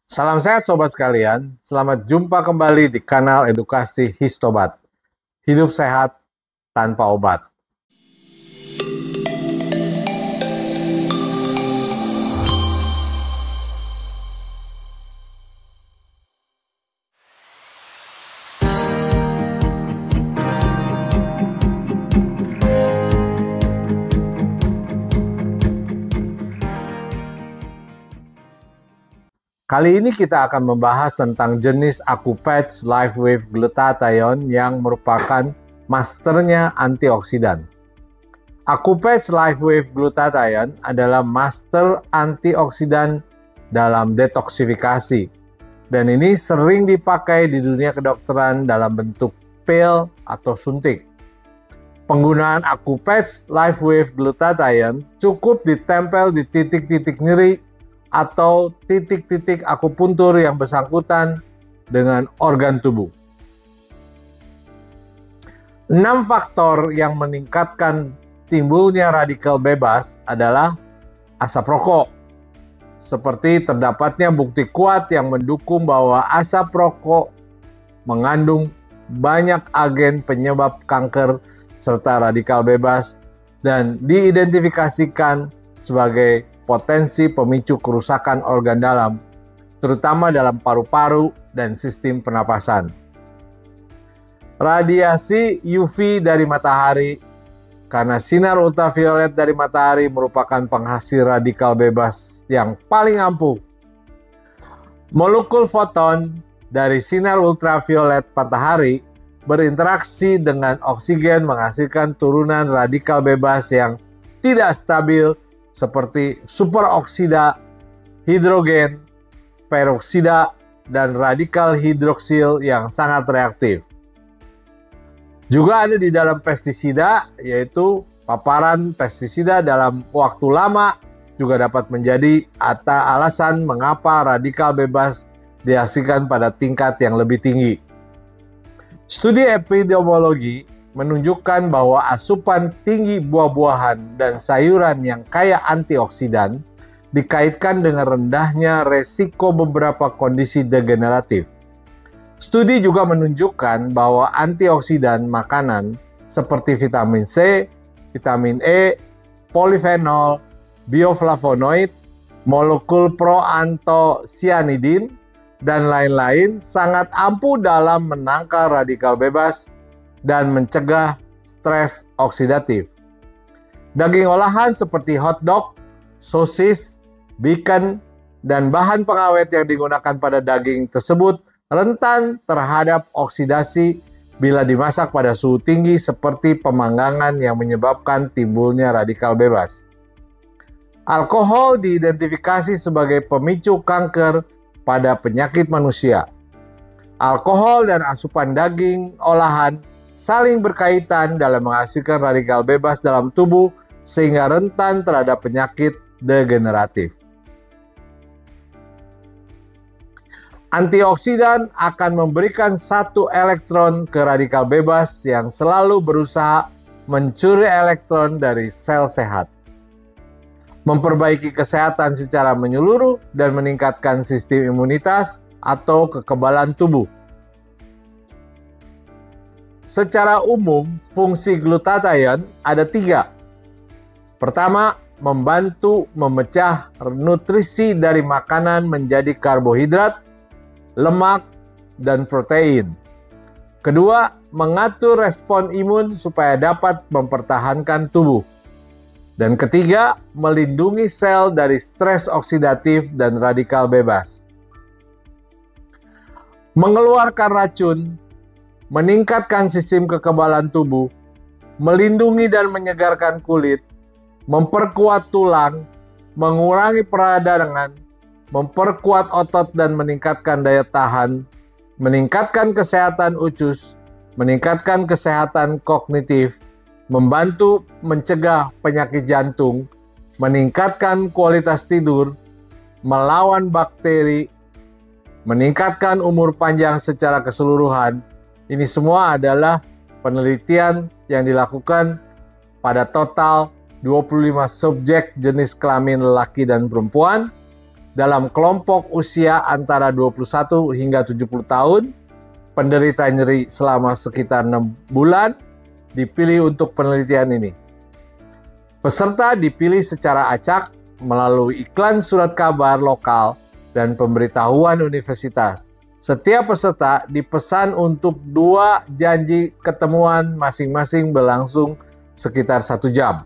Salam sehat sobat sekalian, selamat jumpa kembali di kanal edukasi Histobat. Hidup sehat tanpa obat. Kali ini kita akan membahas tentang jenis Acupatch LifeWave Glutathione yang merupakan masternya antioksidan. Acupatch LifeWave Glutathione adalah master antioksidan dalam detoksifikasi, dan ini sering dipakai di dunia kedokteran dalam bentuk pil atau suntik. Penggunaan Acupatch LifeWave Glutathione cukup ditempel di titik-titik nyeri atau titik-titik akupuntur yang bersangkutan dengan organ tubuh. 6 faktor yang meningkatkan timbulnya radikal bebas adalah asap rokok. Seperti terdapatnya bukti kuat yang mendukung bahwa asap rokok mengandung banyak agen penyebab kanker serta radikal bebas dan diidentifikasikan sebagai potensi pemicu kerusakan organ dalam, terutama dalam paru-paru dan sistem pernapasan. Radiasi UV dari matahari, karena sinar ultraviolet dari matahari merupakan penghasil radikal bebas yang paling ampuh. Molekul foton dari sinar ultraviolet matahari berinteraksi dengan oksigen menghasilkan turunan radikal bebas yang tidak stabil seperti superoksida, hidrogen, peroksida, dan radikal hidroksil yang sangat reaktif. Juga ada di dalam pestisida, yaitu paparan pestisida dalam waktu lama juga dapat menjadi alasan mengapa radikal bebas dihasilkan pada tingkat yang lebih tinggi. Studi epidemiologi menunjukkan bahwa asupan tinggi buah-buahan dan sayuran yang kaya antioksidan dikaitkan dengan rendahnya resiko beberapa kondisi degeneratif. Studi juga menunjukkan bahwa antioksidan makanan seperti vitamin C, vitamin E, polifenol, bioflavonoid, molekul proantosianidin, dan lain-lain sangat ampuh dalam menangkal radikal bebas dan mencegah stres oksidatif. Daging olahan seperti hotdog, sosis, bacon, dan bahan pengawet yang digunakan pada daging tersebut rentan terhadap oksidasi bila dimasak pada suhu tinggi seperti pemanggangan yang menyebabkan timbulnya radikal bebas. Alkohol diidentifikasi sebagai pemicu kanker pada penyakit manusia. Alkohol dan asupan daging olahan saling berkaitan dalam menghasilkan radikal bebas dalam tubuh sehingga rentan terhadap penyakit degeneratif. Antioksidan akan memberikan satu elektron ke radikal bebas yang selalu berusaha mencuri elektron dari sel sehat, memperbaiki kesehatan secara menyeluruh dan meningkatkan sistem imunitas atau kekebalan tubuh. Secara umum, fungsi glutathione ada 3. Pertama, membantu memecah nutrisi dari makanan menjadi karbohidrat, lemak, dan protein. Kedua, mengatur respon imun supaya dapat mempertahankan tubuh. Dan ketiga, melindungi sel dari stres oksidatif dan radikal bebas. Mengeluarkan racun, meningkatkan sistem kekebalan tubuh, melindungi dan menyegarkan kulit, memperkuat tulang, mengurangi peradangan, memperkuat otot dan meningkatkan daya tahan, meningkatkan kesehatan usus, meningkatkan kesehatan kognitif, membantu mencegah penyakit jantung, meningkatkan kualitas tidur, melawan bakteri, meningkatkan umur panjang secara keseluruhan. Ini semua adalah penelitian yang dilakukan pada total 25 subjek jenis kelamin laki dan perempuan dalam kelompok usia antara 21 hingga 70 tahun, penderita nyeri selama sekitar 6 bulan, dipilih untuk penelitian ini. Peserta dipilih secara acak melalui iklan surat kabar lokal dan pemberitahuan universitas. Setiap peserta dipesan untuk 2 janji ketemuan masing-masing berlangsung sekitar 1 jam.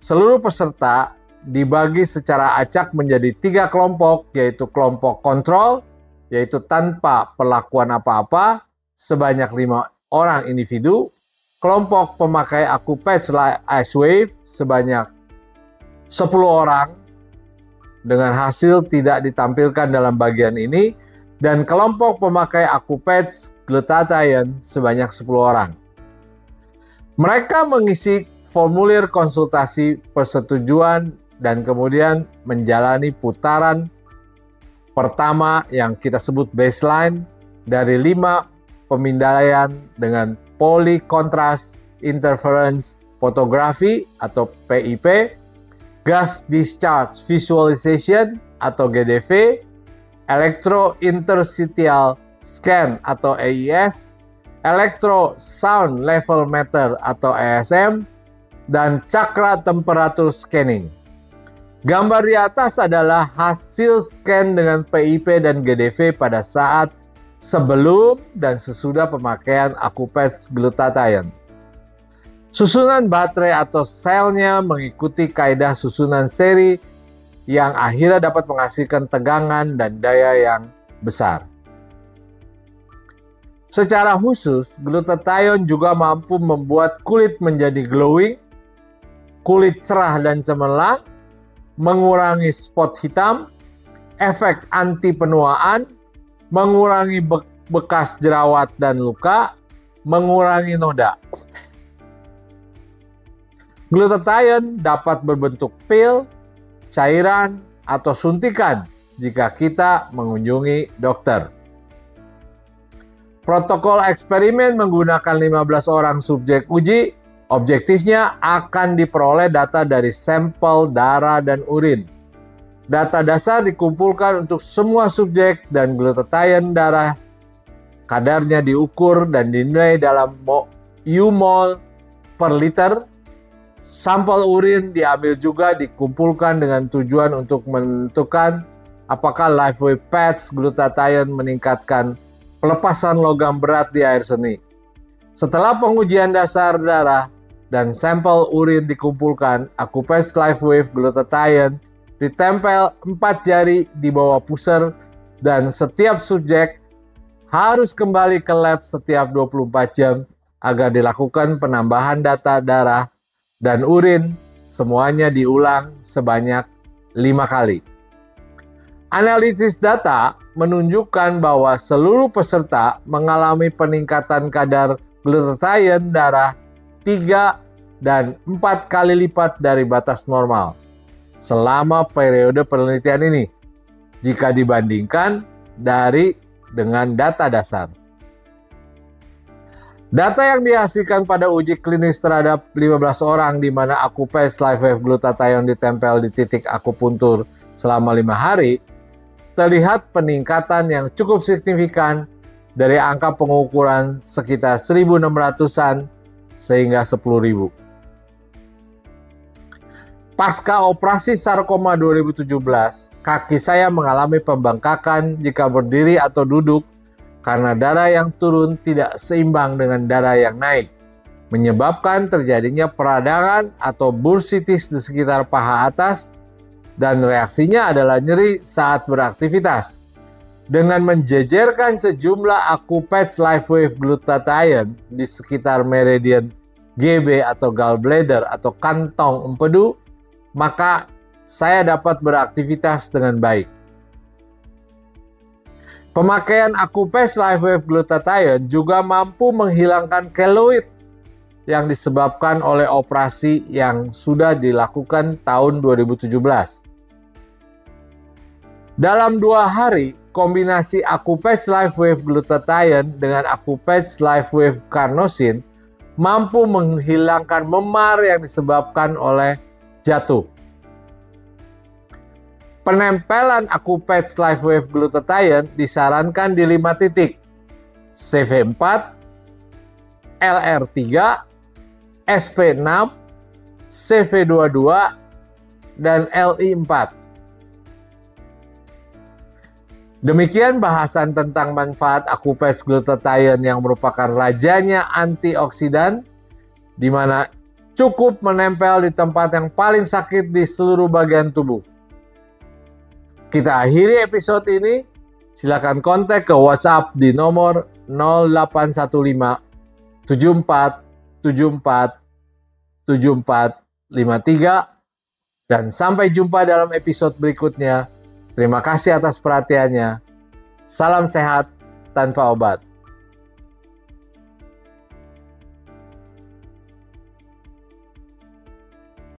Seluruh peserta dibagi secara acak menjadi 3 kelompok, yaitu kelompok kontrol, yaitu tanpa perlakuan apa-apa, sebanyak 5 orang individu, kelompok pemakai AccuPatch Icewave sebanyak 10 orang, dengan hasil tidak ditampilkan dalam bagian ini, dan kelompok pemakai AccuPatch Glutathione sebanyak 10 orang. Mereka mengisi formulir konsultasi persetujuan dan kemudian menjalani putaran pertama yang kita sebut baseline dari 5 pemindaian dengan polycontrast interference photography atau PIP, gas discharge visualization atau GDV, electrointerstitial scan atau EIS, electro sound level meter atau ESM, dan cakra temperatur scanning. Gambar di atas adalah hasil scan dengan PIP dan GDV pada saat sebelum dan sesudah pemakaian AccuPatch Glutathione. Susunan baterai atau selnya mengikuti kaidah susunan seri yang akhirnya dapat menghasilkan tegangan dan daya yang besar. Secara khusus, glutathione juga mampu membuat kulit menjadi glowing, kulit cerah dan cemerlang, mengurangi spot hitam, efek anti penuaan, mengurangi bekas jerawat dan luka, mengurangi noda. Glutathione dapat berbentuk pil, cairan, atau suntikan jika kita mengunjungi dokter. Protokol eksperimen menggunakan 15 orang subjek uji. Objektifnya akan diperoleh data dari sampel darah dan urin. Data dasar dikumpulkan untuk semua subjek dan glutathione darah. Kadarnya diukur dan dinilai dalam U-mol per liter. Sampel urin diambil juga dikumpulkan dengan tujuan untuk menentukan apakah LifeWave Patch Glutathione meningkatkan pelepasan logam berat di air seni. Setelah pengujian dasar darah dan sampel urin dikumpulkan, AccuPatch LifeWave Glutathione ditempel 4 jari di bawah pusar dan setiap subjek harus kembali ke lab setiap 24 jam agar dilakukan penambahan data darah dan urin, semuanya diulang sebanyak 5 kali. Analisis data menunjukkan bahwa seluruh peserta mengalami peningkatan kadar glutathione darah 3 dan 4 kali lipat dari batas normal selama periode penelitian ini jika dibandingkan dengan data dasar. Data yang dihasilkan pada uji klinis terhadap 15 orang di mana AccuPatch LifeWave Glutathione ditempel di titik akupuntur selama 5 hari, terlihat peningkatan yang cukup signifikan dari angka pengukuran sekitar 1.600-an sehingga 10.000. Pasca operasi sarkoma 2017, kaki saya mengalami pembengkakan jika berdiri atau duduk karena darah yang turun tidak seimbang dengan darah yang naik, menyebabkan terjadinya peradangan atau bursitis di sekitar paha atas, dan reaksinya adalah nyeri saat beraktivitas. Dengan menjejerkan sejumlah AccuPatch LifeWave Glutathione di sekitar meridian GB atau gallbladder atau kantong empedu, maka saya dapat beraktivitas dengan baik. Pemakaian AccuPatch LifeWave Glutathione juga mampu menghilangkan keloid yang disebabkan oleh operasi yang sudah dilakukan tahun 2017. Dalam 2 hari, kombinasi AccuPatch LifeWave Glutathione dengan AccuPatch LifeWave Carnosine mampu menghilangkan memar yang disebabkan oleh jatuh. Penempelan Acupatch LifeWave Glutathione disarankan di 5 titik: CV4, LR3, SP6, CV22, dan LI4. Demikian bahasan tentang manfaat Acupatch Glutathione yang merupakan rajanya antioksidan, di mana cukup menempel di tempat yang paling sakit di seluruh bagian tubuh. Kita akhiri episode ini. Silakan kontak ke WhatsApp di nomor 0815 74 74 7453, dan sampai jumpa dalam episode berikutnya. Terima kasih atas perhatiannya. Salam sehat tanpa obat.